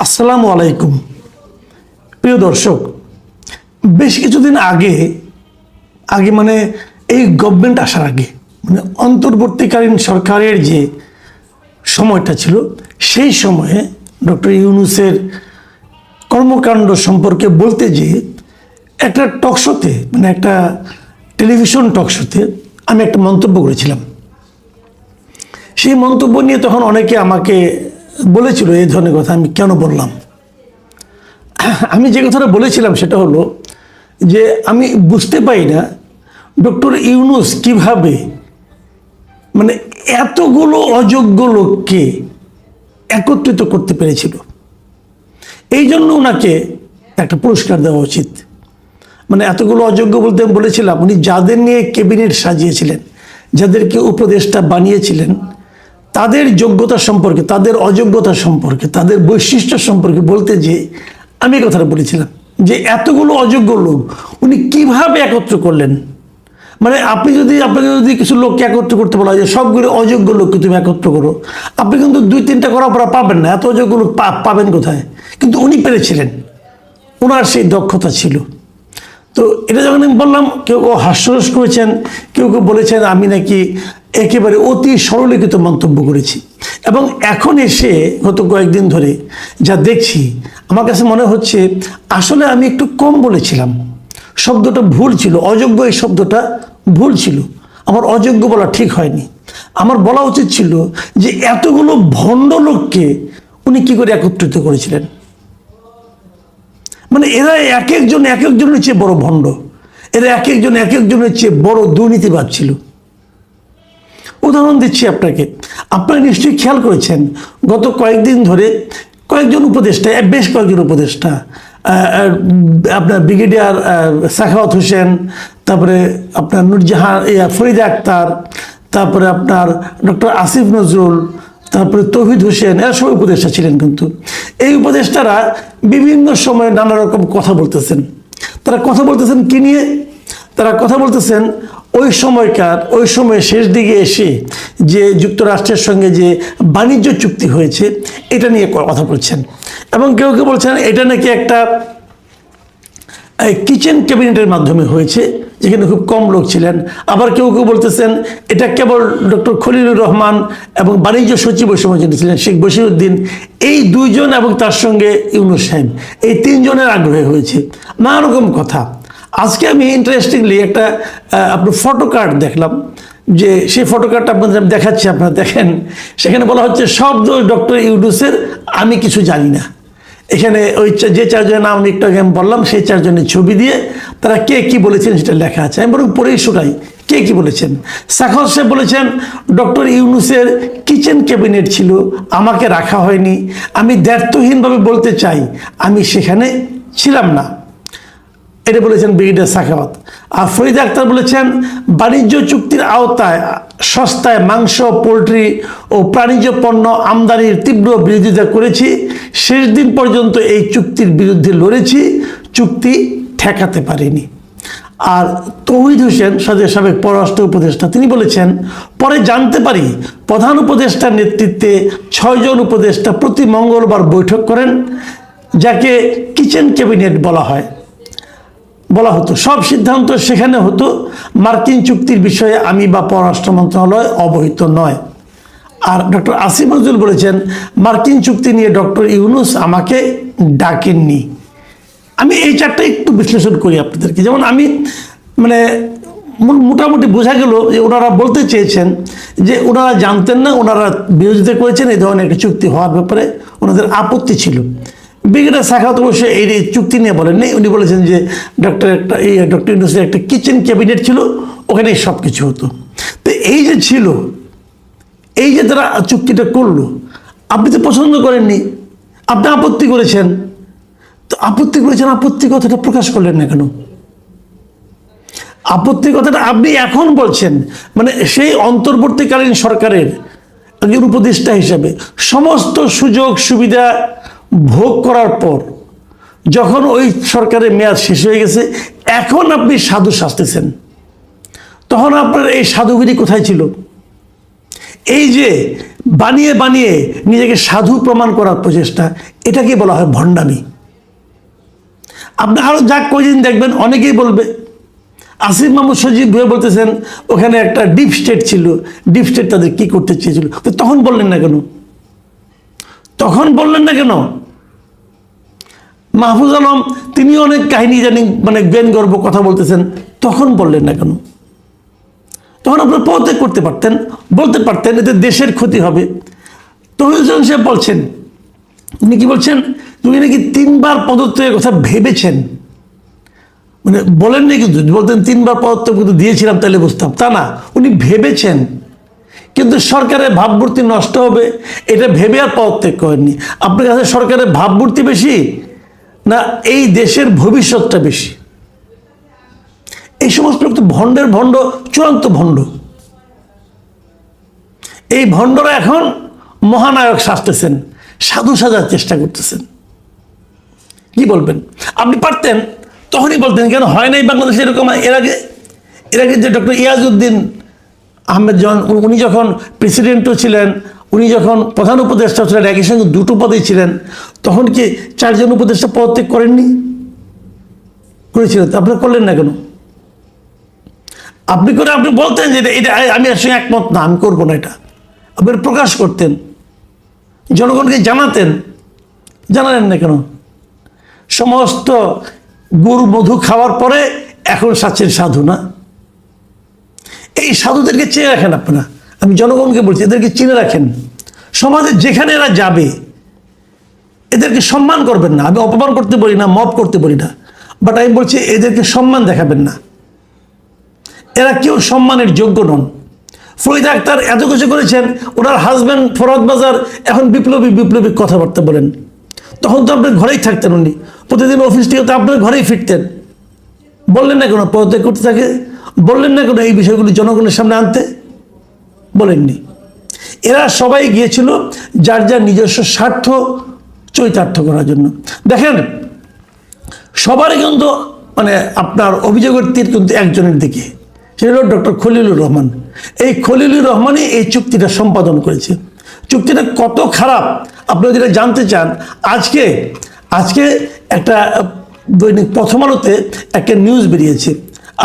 আসসালামু আলাইকুম প্রিয় দর্শক, বেশ কিছুদিন আগে আগে মানে এই গভর্নমেন্ট আসার আগে মানে অন্তর্বর্তীকালীন সরকারের যে সময়টা ছিল সেই সময়ে ডক্টর ইউনূসের কর্মকাণ্ড সম্পর্কে বলতে যেয়ে একটা টকশোতে মানে একটা টেলিভিশন টকশোতে আমি একটা মন্তব্য করেছিলাম। সেই মন্তব্য নিয়ে তখন অনেকে আমাকে বলেছিল এই ধরনের কথা। আমি কেন বললাম? আমি যে কথাটা বলেছিলাম সেটা হলো যে আমি বুঝতে পারি না ডক্টর ইউনূস কিভাবে মানে এতগুলো অযোগ্য লোককে একত্রিত করতে পেরেছিল। এই জন্য ওনাকে একটা পুরস্কার দেওয়া উচিত। মানে এতগুলো অযোগ্য বলতে আমি বলেছিলাম উনি যাদের নিয়ে ক্যাবিনেট সাজিয়েছিলেন, যাদেরকে উপদেষ্টা বানিয়েছিলেন, তাদের যোগ্যতা সম্পর্কে, তাদের অযোগ্যতা সম্পর্কে, তাদের বৈশিষ্ট্য সম্পর্কে বলতে যে আমি কথাটা বলেছিলাম যে এতগুলো অযোগ্য লোক উনি কিভাবে একত্র করলেন। মানে আপনাকে যদি কিছু লোককে একত্র করতে বলা হয় যে সবগুলো অযোগ্য লোককে তুমি একত্র করো, আপনি কিন্তু 2-3টা করার পর পাবেন না। এত অযোগ্য লোক পাবেন কোথায়? কিন্তু উনি পেরেছিলেন, ওনার সেই দক্ষতা ছিল। তো এটা যখন আমি বললাম, কেউ কেউ হাস্যরস করেছেন, কেউ কেউ বলেছেন আমি নাকি একেবারে অতি সরলীকৃত মন্তব্য করেছি। এবং এখন এসে গত কয়েকদিন ধরে যা দেখছি, আমার কাছে মনে হচ্ছে আসলে আমি একটু কম বলেছিলাম। শব্দটা ভুল ছিল, অযোগ্য এই শব্দটা ভুল ছিল। আমার অযোগ্য বলা ঠিক হয়নি। আমার বলা উচিত ছিল যে এতগুলো ভণ্ড লোককে উনি কি করে একত্রিত করেছিলেন। মানে এরা এক একজনের চেয়ে বড় ভণ্ড, এরা এক একজনের চেয়ে বড় দুর্নীতিবাদ ছিল। উদাহরণ দিচ্ছি আপনাকে, আপনারা নিশ্চয়ই খেয়াল করেছেন গত কয়েকদিন ধরে কয়েকজন উপদেষ্টা, বেশ কয়েকজন উপদেষ্টা, আপনার ব্রিগেডিয়ার সাখাওয়াত হোসেন, তারপরে আপনার নূরজাহান ফরিদা আক্তার, তারপরে আপনার ডক্টর আসিফ নজরুল, তারপরে তৌহিদ হোসেন, এরা সব উপদেষ্টা ছিলেন। কিন্তু এই উপদেষ্টারা বিভিন্ন সময়ে নানা রকম কথা বলতেছেন। তারা কথা বলতেছেন কি নিয়ে? তারা কথা বলতেছেন ওই সময় শেষ দিকে এসে যে যুক্তরাষ্ট্রের সঙ্গে যে বাণিজ্য চুক্তি হয়েছে এটা নিয়ে কথা বলছেন। এবং কেউ কেউ বলছেন এটা নাকি একটা কিচেন ক্যাবিনেটের মাধ্যমে হয়েছে, যেখানে খুব কম লোক ছিলেন। আবার কেউ কেউ বলতেছেন এটা কেবল ডক্টর খলিলুর রহমান এবং বাণিজ্য সচিব ওই সময় যিনি ছিলেন শেখ বশিরউদ্দিন, এই দুইজন এবং তার সঙ্গে ইউনূস সাহেব, এই তিনজনের আগ্রহে হয়েছে। নানা রকম কথা। আজকে আমি ইন্টারেস্টিংলি একটা আপনার ফটো কার্ড দেখলাম, যে সেই ফটো কার্ডটা আপনাদের দেখাচ্ছি, আপনারা দেখেন। সেখানে বলা হচ্ছে সব দোষ ডক্টর ইউনূসের, আমি কিছু জানি না। এখানে ওই যে চারজনের নাম একটু আগে আমি বললাম সেই চারজনের ছবি দিয়ে তারা কে কি বলেছেন সেটা লেখা আছে। আমি বরং পড়েই শোনাই কে কি বলেছেন। সাখাওয়াত সাহেব বলেছেন ডক্টর ইউনূসের কিচেন ক্যাবিনেট ছিল, আমাকে রাখা হয়নি। আমি দ্ব্যর্থহীনভাবে বলতে চাই আমি সেখানে ছিলাম না, এটা বলেছেন ব্রিগেডিয়ার সাখাওয়াত। আর ফরিদা আক্তার বলেছেন বাণিজ্য চুক্তির আওতায় সস্তায় মাংস, পোলট্রি ও প্রাণীজ পণ্য আমদানির তীব্র বিরোধিতা করেছি। শেষ দিন পর্যন্ত এই চুক্তির বিরুদ্ধে লড়েছি, চুক্তি ঠেকাতে পারিনি। আর তৌহিদ হোসেন সাবেক পররাষ্ট্র উপদেষ্টা, তিনি বলেছেন পরে জানতে পারি প্রধান উপদেষ্টার নেতৃত্বে 6 জন উপদেষ্টা প্রতি মঙ্গলবার বৈঠক করেন, যাকে কিচেন ক্যাবিনেট বলা হতো। সব সিদ্ধান্ত সেখানে হতো। মার্কিন চুক্তির বিষয়ে আমি বা পররাষ্ট্র মন্ত্রণালয় অবহিত নয়। আর ডক্টর আসিফ নজরুল বলেছেন মার্কিন চুক্তি নিয়ে ডক্টর ইউনূস আমাকে ডাকেননি। আমি এই চারটা একটু বিশ্লেষণ করি আপনাদেরকে। যেমন আমি মানে মোটামুটি বোঝা গেল যে ওনারা বলতে চেয়েছেন যে ওনারা জানতেন না, ওনারা বিরোধিতা করেছেন, এই ধরনের একটা চুক্তি হওয়ার ব্যাপারে ওনাদের আপত্তি ছিল। ব্রিগেডিয়ার সাখাওয়াত অবশ্য এই চুক্তি নিয়ে বলেননি। উনি বলেছেন যে ডক্টর ইউনূসের একটা কিচেন ক্যাবিনেট ছিল, ওখানে সব কিছু হতো। তো এই যে ছিল, এই যে তারা চুক্তিটা করলো, আপনি তো পছন্দ করেননি, আপনি আপত্তি করেছেন। তো আপত্তি কথাটা প্রকাশ করলেন না কেন? আপত্তি কথাটা আপনি এখন বলছেন, মানে সেই অন্তর্বর্তীকালীন সরকারের একজন উপদেষ্টা হিসাবে সমস্ত সুযোগ সুবিধা ভোগ করার পর যখন ওই সরকারের মেয়াদ শেষ হয়ে গেছে, এখন আপনি সাধু সাজতেছেন। তখন আপনার এই সাধুগিরি কোথায় ছিল? এই যে বানিয়ে বানিয়ে নিজেকে সাধু প্রমাণ করার প্রচেষ্টা, এটাকে বলা হয় ভণ্ডামি। আপনি আরো যা কয়দিন দেখবেন অনেকেই বলবে, আসিফ মাহমুদ সজীব ভুঁইয়া বলতেছেন ওখানে একটা ডিপ স্টেট ছিল, ডিপ স্টেট তাদের কি করতে চেয়েছিল, তো তখন বললেন না কেন? তখন বললেন না কেন? মাহফুজ আলম তিনি অনেক কাহিনী জানি, মানে জ্ঞান গর্ব কথা বলতেছেন, তখন বললেন না কেন? তখন আপনারা পদত্যাগ করতে পারতেন, বলতে পারতেন এতে দেশের ক্ষতি হবে। তহিদ হোসেন সাহেব বলছেন, উনি কি বলছেন, তুমি নাকি 3 বার পদত্যাগের কথা ভেবেছেন, মানে বলেননি, কিন্তু বলতেন 3 বার পদত্যাগ কিন্তু দিয়েছিলাম তাহলে বুঝতাম, তা না, উনি ভেবেছেন, কিন্তু সরকারের ভাবমূর্তি নষ্ট হবে এটা ভেবে আর পদত্যাগ করেননি। আপনার কাছে সরকারের ভাবমূর্তি বেশি না এই দেশের ভবিষ্যৎটা বেশি? এই সমস্ত লোক তো ভণ্ডের ভণ্ড, চূড়ান্ত ভণ্ড। এই ভণ্ডরা এখন মহানায়ক সাজতেছেন, সাধু সাজার চেষ্টা করতেছেন। কি বলবেন? আপনি পারতেন তখনই বলতেন, কেন হয় নাই বাংলাদেশে এরকম? এর আগে যে ডক্টর ইয়াজউদ্দিন আহমেদ উনি যখন প্রেসিডেন্টও ছিলেন, উনি যখন প্রধান উপদেষ্টা ছিলেন, একই সঙ্গে 2টো পদেই ছিলেন, তখন কি 4 জন উপদেষ্টা পদত্যাগ করেননি? করেছিলেন, আপনারা করলেন না কেন? আপনি বলতেন যে এটা আমি এর সঙ্গে একমত না, আমি করবো না, এটা আপনি প্রকাশ করতেন, জনগণকে জানাতেন, জানালেন না কেন? সমস্ত গুড় মধু খাওয়ার পরে এখন সাচ্ছেন সাধু না? এই সাধুদেরকে চেয়ে রাখেন আপনারা, আমি জনগণকে বলছি, এদেরকে চিনে রাখেন। সমাজে যেখানে এরা যাবে এদেরকে সম্মান করবেন না। আমি অপমান করতে বলি না, মব করতে বলি না, বাট আমি বলছি এদেরকে সম্মান দেখাবেন না। এরা কেউ সম্মানের যোগ্য নন। ফরিদা আক্তার এত কিছু করেছেন, ওনার হাজব্যান্ড ফরহাদ বাজার এখন বিপ্লবী বিপ্লবী কথাবার্তা বলেন। তখন তো আপনার ঘরেই থাকতেন, উনি প্রতিদিন অফিস থেকে তো আপনার ঘরেই ফিরতেন। বললেন না কেন পদত্যাগ করতে থাকে? বললেন না কেন এই বিষয়গুলি জনগণের সামনে আনতে? বলেননি। এরা সবাই গিয়েছিল যার যার নিজস্ব স্বার্থ চরিতার্থ করার জন্য। দেখেন, সবারই কিন্তু মানে আপনার অভিযোগের তীর কিন্তু একজনের দিকে, সেটা হল ডক্টর খলিলুর রহমান। এই খলিলুর রহমানই এই চুক্তিটা সম্পাদন করেছে। চুক্তিটা কত খারাপ আপনারা যেটা জানতে চান, আজকে একটা দৈনিক প্রথম আলোতে একটা নিউজ বেরিয়েছে,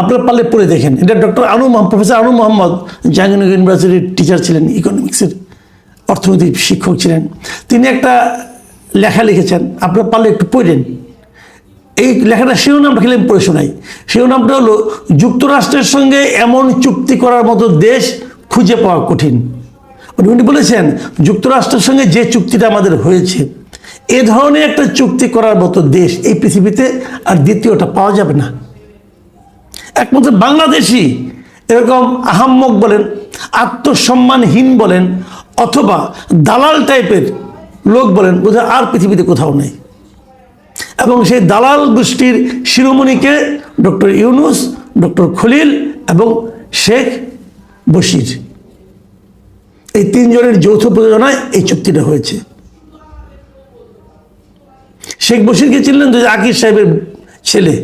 আপনারা পারলে পড়ে দেখেন। এটা ডক্টর প্রফেসর আনু মোহাম্মদ জাহাঙ্গীরনগর ইউনিভার্সিটির টিচার ছিলেন, ইকোনমিক্সের অর্থনীতি শিক্ষক ছিলেন। তিনি একটা লেখা লিখেছেন, আপনারা পারলে একটু পড়েন। এই লেখাটা শিরোনামটা খেলে আমি পড়ে শোনাই। শিরোনামটা হলো, যুক্তরাষ্ট্রের সঙ্গে এমন চুক্তি করার মতো দেশ খুঁজে পাওয়া কঠিন। উনি বলেছেন যুক্তরাষ্ট্রের সঙ্গে যে চুক্তিটা আমাদের হয়েছে, এ ধরনের একটা চুক্তি করার মতো দেশ এই পৃথিবীতে আর দ্বিতীয়টা পাওয়া যাবে না। একমাত্র বাংলাদেশই এরকম আহাম্মক বলেন, আত্মসম্মানহীন বলেন, অথবা দালাল টাইপের লোক বলেন, বোধহয় আর পৃথিবীতে কোথাও নেই। এবং সেই দালাল গোষ্ঠীর শিরোমণিকে ডক্টর ইউনূস, ডক্টর খলিল এবং শেখ বশির, এই 3 জনের যৌথ প্রযোজনায় এই চুক্তিটা হয়েছে। শেখ বশিরকে চিনলেন তো, আকিব সাহেবের ছেলে।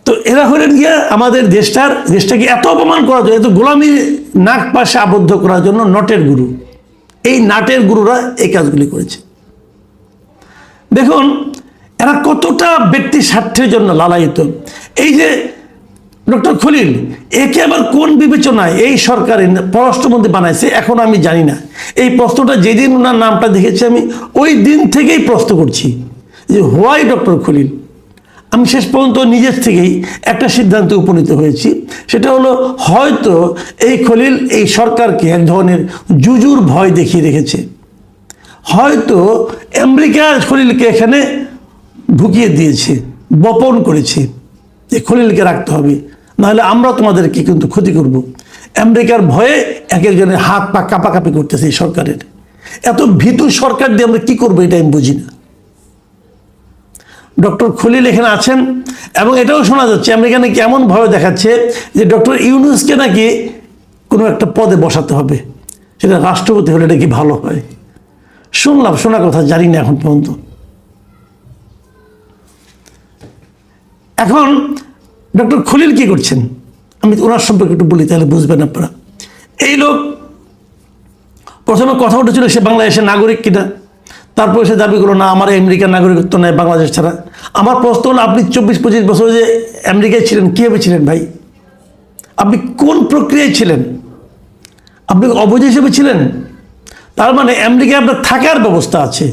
তো এরা হলেন গিয়া আমাদের দেশটাকে এত অপমান করার জন্য, এত গোলামির নাক পাশে আবদ্ধ করার জন্য নটের গুরু। এই নাটের গুরুরা এই কাজগুলি করেছে। দেখুন এরা কতটা ব্যক্তি স্বার্থের জন্য লালায়িত। এই যে ডক্টর খলিল, একে আবার কোন বিবেচনায় এই সরকারের পররাষ্ট্রমন্ত্রী বানাইছে এখন আমি জানি না। এই প্রশ্নটা যেদিন ওনার নামটা দেখেছি আমি ওই দিন থেকেই প্রশ্ন করছি যে হোয়াই ডক্টর খলিল। আমি শেষ পর্যন্ত নিজের থেকেই একটা সিদ্ধান্তে উপনীত হয়েছি, সেটা হলো হয়তো এই খলিল এই সরকারকে এক ধরনের জুজুর ভয় দেখিয়ে রেখেছে। হয়তো আমেরিকা খলিলকে এখানে ঢুকিয়ে দিয়েছে, বপন করেছে যে খলিলকে রাখতে হবে, নাহলে আমরা তোমাদেরকে কিন্তু ক্ষতি করব। আমেরিকার ভয়ে এক একজনের হাত পা কাঁপাকাঁপি করতেছে এই সরকারের। এত ভীতু সরকার দিয়ে আমরা কি করবো এটা আমি বুঝি না। ডক্টর খলিল এখানে আছেন এবং এটাও শোনা যাচ্ছে আমেরিকা নাকি এমন ভয় দেখাচ্ছে যে ডক্টর ইউনূসকে নাকি কোনো একটা পদে বসাতে হবে, সেটা রাষ্ট্রপতি হলে এটা কি ভালো হয়। শোনা কথা জানি না এখন পর্যন্ত। এখন ডক্টর খলিল কি করছেন? আমি ওনার সম্পর্কে একটু বলি, তাহলে বুঝবেন আপনারা। এই লোক প্রথমে কথা উঠেছিল সে বাংলাদেশের নাগরিক কিনা, তারপরে সে দাবি করলো না আমার আমেরিকার নাগরিকত্ব নেই বাংলাদেশ ছাড়া। আমার প্রশ্ন হলো, আপনি 24-25 বছর যে আমেরিকায় ছিলেন, কীভাবে ছিলেন ভাই? আপনি কোন প্রক্রিয়ায় ছিলেন? আপনি অবৈধ হিসেবে ছিলেন? তার মানে আমেরিকায় আপনার থাকার ব্যবস্থা আছে,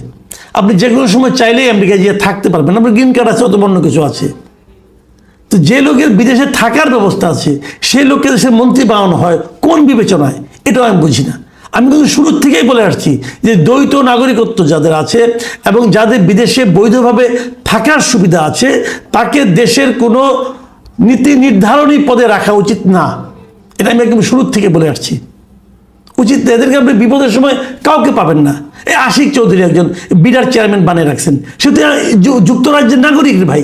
আপনি যে কোনো সময় চাইলেই আমেরিকায় গিয়ে থাকতে পারবেন, আপনার গ্রিন কার্ড আছে, অত অন্য কিছু আছে। তো যে লোকের বিদেশে থাকার ব্যবস্থা আছে সেই লোককে দেশের মন্ত্রী বানানো হয় কোন বিবেচনায়? এটাও আমি বুঝি না। আমি কিন্তু শুরুর থেকেই বলে আসছি যে দ্বৈত নাগরিকত্ব যাদের আছে এবং যাদের বিদেশে বৈধভাবে থাকার সুবিধা আছে, তাকে দেশের কোনো নীতি নির্ধারণী পদে রাখা উচিত না। এটা আমি একদম শুরুর থেকে বলে আসছি, উচিত না। এদেরকে আপনি বিপদের সময় কাউকে পাবেন না। এই আশিক চৌধুরী একজন বিডার চেয়ারম্যান বানিয়ে রাখছেন, সে তো যুক্তরাজ্যের নাগরিক ভাই।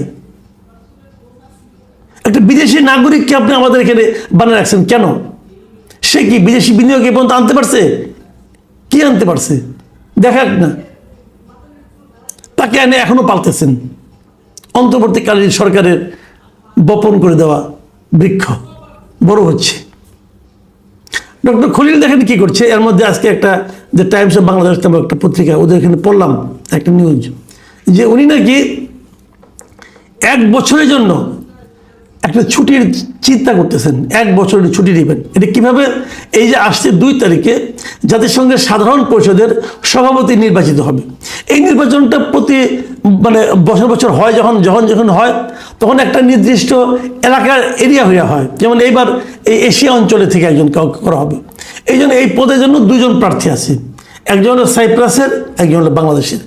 একটা বিদেশি নাগরিককে আপনি আমাদের এখানে বানিয়ে রাখছেন কেন? সে কি বিদেশি বিনিয়োগ এ পর্যন্ত আনতে পারছে? কি আনতে পারছে দেখাক না। তাকে এনে এখনো পালতেছেন। অন্তর্বর্তীকালীন সরকারের বপন করে দেওয়া বৃক্ষ বড় হচ্ছে। ডক্টর খলিল দেখেন কি করছে। এর মধ্যে আজকে একটা দ্য টাইমস অফ বাংলাদেশ নামক একটা পত্রিকা, ওদের এখানে পড়লাম একটা নিউজ যে উনি নাকি 1 বছরের জন্য একটা ছুটির চিন্তা করতেছেন। 1 বছরের ছুটি নেবেন। এটা কিভাবে? এই যে আসছে 2 তারিখে জাতিসংঘের সাধারণ পরিষদের সভাপতি নির্বাচিত হবে। এই নির্বাচনটা প্রতি বছর বছর হয়, যখন হয় তখন একটা নির্দিষ্ট এলাকার এরিয়া হয়ে হয়। যেমন এইবার এই এশিয়া অঞ্চলে থেকে একজন করা হবে। এই জন্য এই পদের জন্য 2 জন প্রার্থী আছে, একজন হলো সাইপ্রাসের, একজন হলো বাংলাদেশের।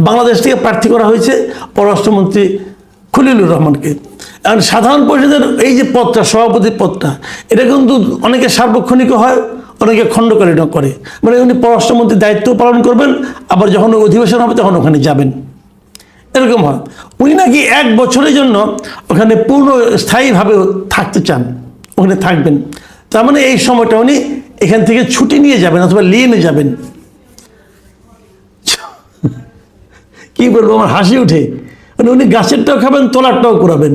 বাংলাদেশ থেকে প্রার্থী করা হয়েছে পররাষ্ট্রমন্ত্রী খলিলুর রহমানকে। আর সাধারণ পরিষদের এই যে পদটা, সভাপতির পদটা, এটা কিন্তু অনেকে সার্বক্ষণিক হয়, অনেকে খণ্ডকালীন করে। মানে উনি পররাষ্ট্রমন্ত্রীর দায়িত্ব পালন করবেন, আবার যখন অধিবেশন হবে তখন ওখানে যাবেন, এরকম হয়। উনি নাকি 1 বছরের জন্য ওখানে পূর্ণ স্থায়ীভাবে থাকতে চান, ওখানে থাকবেন। তার মানে এই সময়টা উনি এখান থেকে ছুটি নিয়ে যাবেন অথবা নিয়ে যাবেন। কি বলবো, আমার হাসি উঠে। মানে উনি গাছেরটাও খাবেন, তলারটাও করাবেন,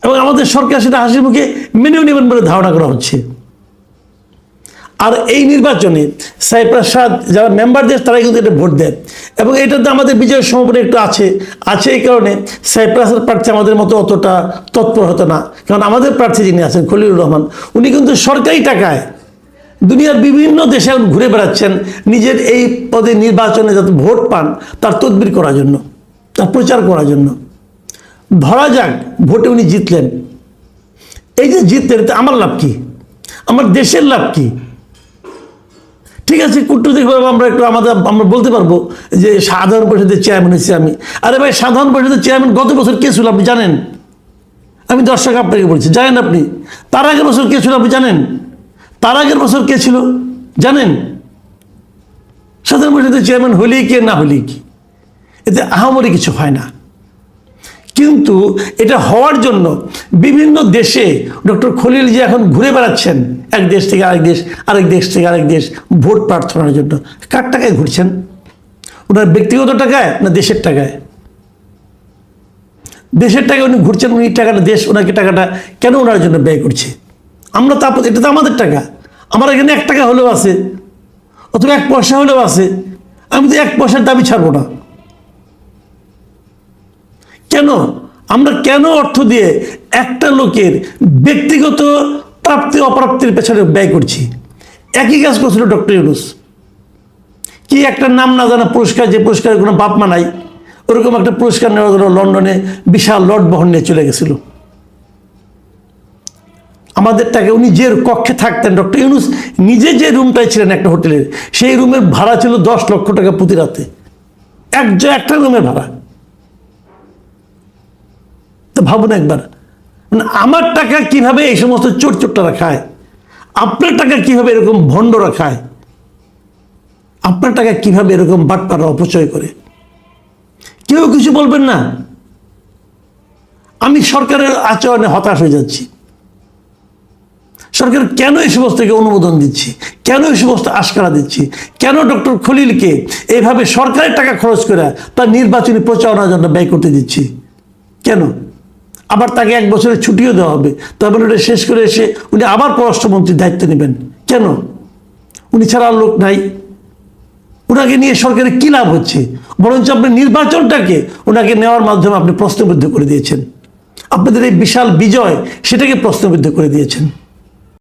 এবং আমাদের সরকার সেটা হাসির মুখে মেনেও নেবেন বলে ধারণা করা হচ্ছে। আর এই নির্বাচনে সাইপ্রাস যারা মেম্বার দেশ তারাই কিন্তু এটা ভোট দেয়, এবং এটাতে আমাদের বিজয়ের সম্ভাবনা একটু আছে। এই কারণে সাইপ্রাসের প্রার্থী আমাদের মতো অতটা তৎপর হতো না, কারণ আমাদের প্রার্থী যিনি আছেন খলিলুর রহমান, উনি কিন্তু সরকারি টাকায় দুনিয়ার বিভিন্ন দেশে ঘুরে বেড়াচ্ছেন নিজের এই পদে নির্বাচনে যাতে ভোট পান তার তদবির করার জন্য, তার প্রচার করার জন্য। ধরা যাক ভোটে উনি জিতলেন, এই যে জিতলেন এতে আমার লাভ কি? আমার দেশের লাভ কি? ঠিক আছে, কূটনৈতিকভাবে আমরা বলতে পারবো যে সাধারণ পরিষদের চেয়ারম্যান হয়েছি আমি। আরে ভাই, সাধারণ পরিষদের চেয়ারম্যান গত বছর কে ছিল আপনি জানেন? আমি দর্শক আপনাকে বলছি, জানেন আপনি? তার আগের বছর কে ছিল আপনি জানেন? তার আগের বছর কে ছিল জানেন? সাধারণ পরিষদের চেয়ারম্যান হলেই কে, না হলেই কি, এতে আহামরি কিছু হয় না। কিন্তু এটা হওয়ার জন্য বিভিন্ন দেশে ডক্টর খলিল যে এখন ঘুরে বেড়াচ্ছেন, এক দেশ থেকে আরেক দেশ, আরেক দেশ থেকে আরেক দেশ ভোট প্রার্থনার জন্য। কার টাকায় ঘুরছেন? ওনার ব্যক্তিগত টাকায় না দেশের টাকায়? দেশের টাকায় উনি ঘুরছেন। উনি টাকাটা, দেশ ওনাকে টাকাটা কেন ওনার জন্য ব্যয় করছে? আমরা তা, এটা তো আমাদের টাকা। আমার এখানে 1 টাকা হলেও আছে, অথবা 1 পয়সা হলেও আছে। আমি তো 1 পয়সার দাবি ছাড়বো না। কেন? আমরা কেন অর্থ দিয়ে একটা লোকের ব্যক্তিগত প্রাপ্তি অপ্রাপ্তির পেছনে ব্যয় করছি? একই কাজ করছিল ডক্টর ইউনূস। কি একটা নাম না জানা পুরস্কার, যে পুরস্কারের কোনো বাপ মা নাই, ওরকম একটা পুরস্কার নেওয়ার জন্য লন্ডনে বিশাল লট বহন নিয়ে চলে গেছিল। আমাদের টাকা। উনি যে কক্ষে থাকতেন, ডক্টর ইউনূস নিজে যে রুমটায় ছিলেন একটা হোটেলের, সেই রুমের ভাড়া ছিল 10 লক্ষ টাকা প্রতি রাতে, একটা রুমের ভাড়া। তো ভাবুন একবার, মানে আমার টাকা কিভাবে এই সমস্ত চোরটারা খায়, আপনার টাকা কিভাবে এরকম ভণ্ডরা খায়, আপনার টাকা কিভাবে এরকম বাটপাড়া অপচয় করে। কেউ কিছু বলবেন না? আমি সরকারের আচরণে হতাশ হয়ে যাচ্ছি। সরকার কেন এই সমস্তকে অনুমোদন দিচ্ছি? কেন এই সমস্ত আশকারা দিচ্ছি? কেন ডক্টর খলিলকে এইভাবে সরকারের টাকা খরচ করে তার নির্বাচনী প্রচারণার জন্য ব্যয় করতে দিচ্ছি? কেন? আবার তাকে 1 বছরের ছুটিও দেওয়া হবে, তারপরে ওটা শেষ করে এসে উনি আবার পররাষ্ট্রমন্ত্রীর দায়িত্ব নেবেন কেন? উনি ছাড়া আর লোক নাই। ওনাকে নিয়ে সরকারের কি লাভ হচ্ছে? বরঞ্চ আপনি নির্বাচনটাকে ওনাকে নেওয়ার মাধ্যমে আপনি প্রশ্নবিদ্ধ করে দিয়েছেন। আপনাদের এই বিশাল বিজয় সেটাকে প্রশ্নবিদ্ধ করে দিয়েছেন।